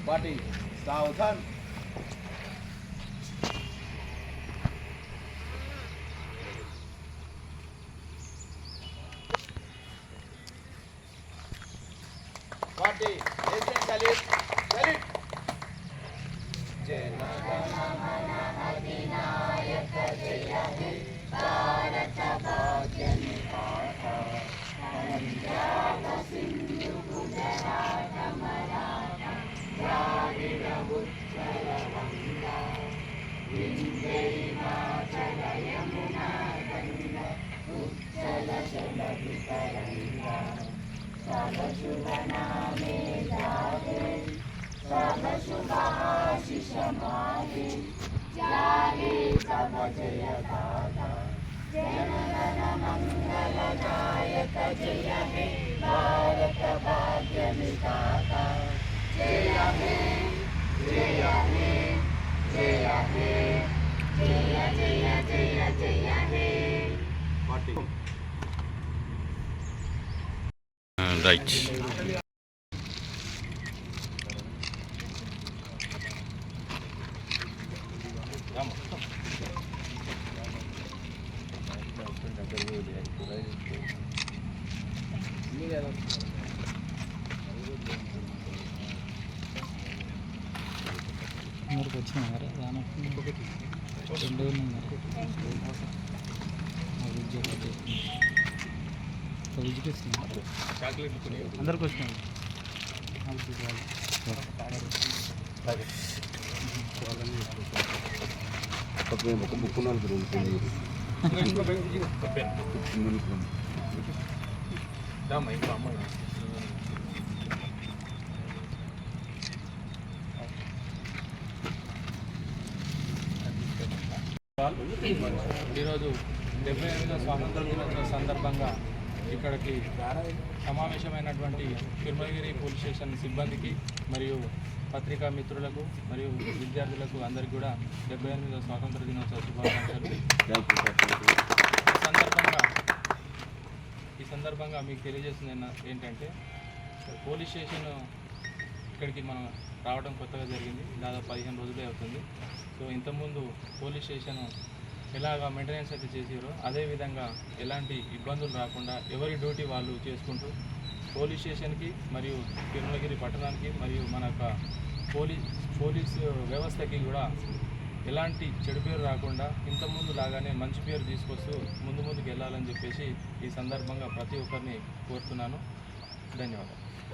Party, Southern. Party, Asian salute, salute. Jai Nagana Adinayaka Jaya He Bharata Bhagya Nipata Punjab Sindhu Gujarat Maratha Dravida Uttara Vanga Vindhya Himachala Yamuna Ganga Uttala Jalavi Taranga Sava Shubha Name Jage Sava Shubha Ashisha Mage Jage Sava Jaya Gata Janagana Mangala Nayaka Jaya He Bharata Bhagya Nipata Jaya He Jaya He Jaya He Jaya Jaya Jaya Jaya He Right. అందరికి వచ్చినారు రెండు అందరికి వచ్చినారు ఈరోజు 78వ స్వాతంత్ర దినోత్సవ సందర్భంగా ఇక్కడికి సమావేశమైనటువంటి తిరుమలగిరి పోలీస్ స్టేషన్ సిబ్బందికి మరియు పత్రికా మిత్రులకు మరియు విద్యార్థులకు అందరికీ కూడా 78వ స్వాతంత్ర దినోత్సవ శుభాకాంక్షలు. ఈ సందర్భంగా మీకు తెలియజేస్తుంది ఏంటంటే పోలీస్ స్టేషన్ ఇక్కడికి మనం రావడం కొత్తగా జరిగింది. దాదాపు 15 రోజులే అవుతుంది. సో ఇంతకుముందు పోలీస్ స్టేషన్ ఎలాగా మెయింటెనెన్స్ అయితే చేసారో అదేవిధంగా ఎలాంటి ఇబ్బందులు రాకుండా ఎవరి డ్యూటీ వాళ్ళు చేసుకుంటూ పోలీస్ స్టేషన్కి మరియు తిరుమలగిరి పట్టణానికి మరియు మన యొక్క పోలీస్ వ్యవస్థకి కూడా ఎలాంటి చెడు పేరు రాకుండా ఇంతకుముందు లాగానే మంచి పేరు తీసుకొస్తూ ముందుకు వెళ్ళాలని చెప్పేసి ఈ సందర్భంగా ప్రతి ఒక్కరిని కోరుతున్నాను. ధన్యవాదాలు.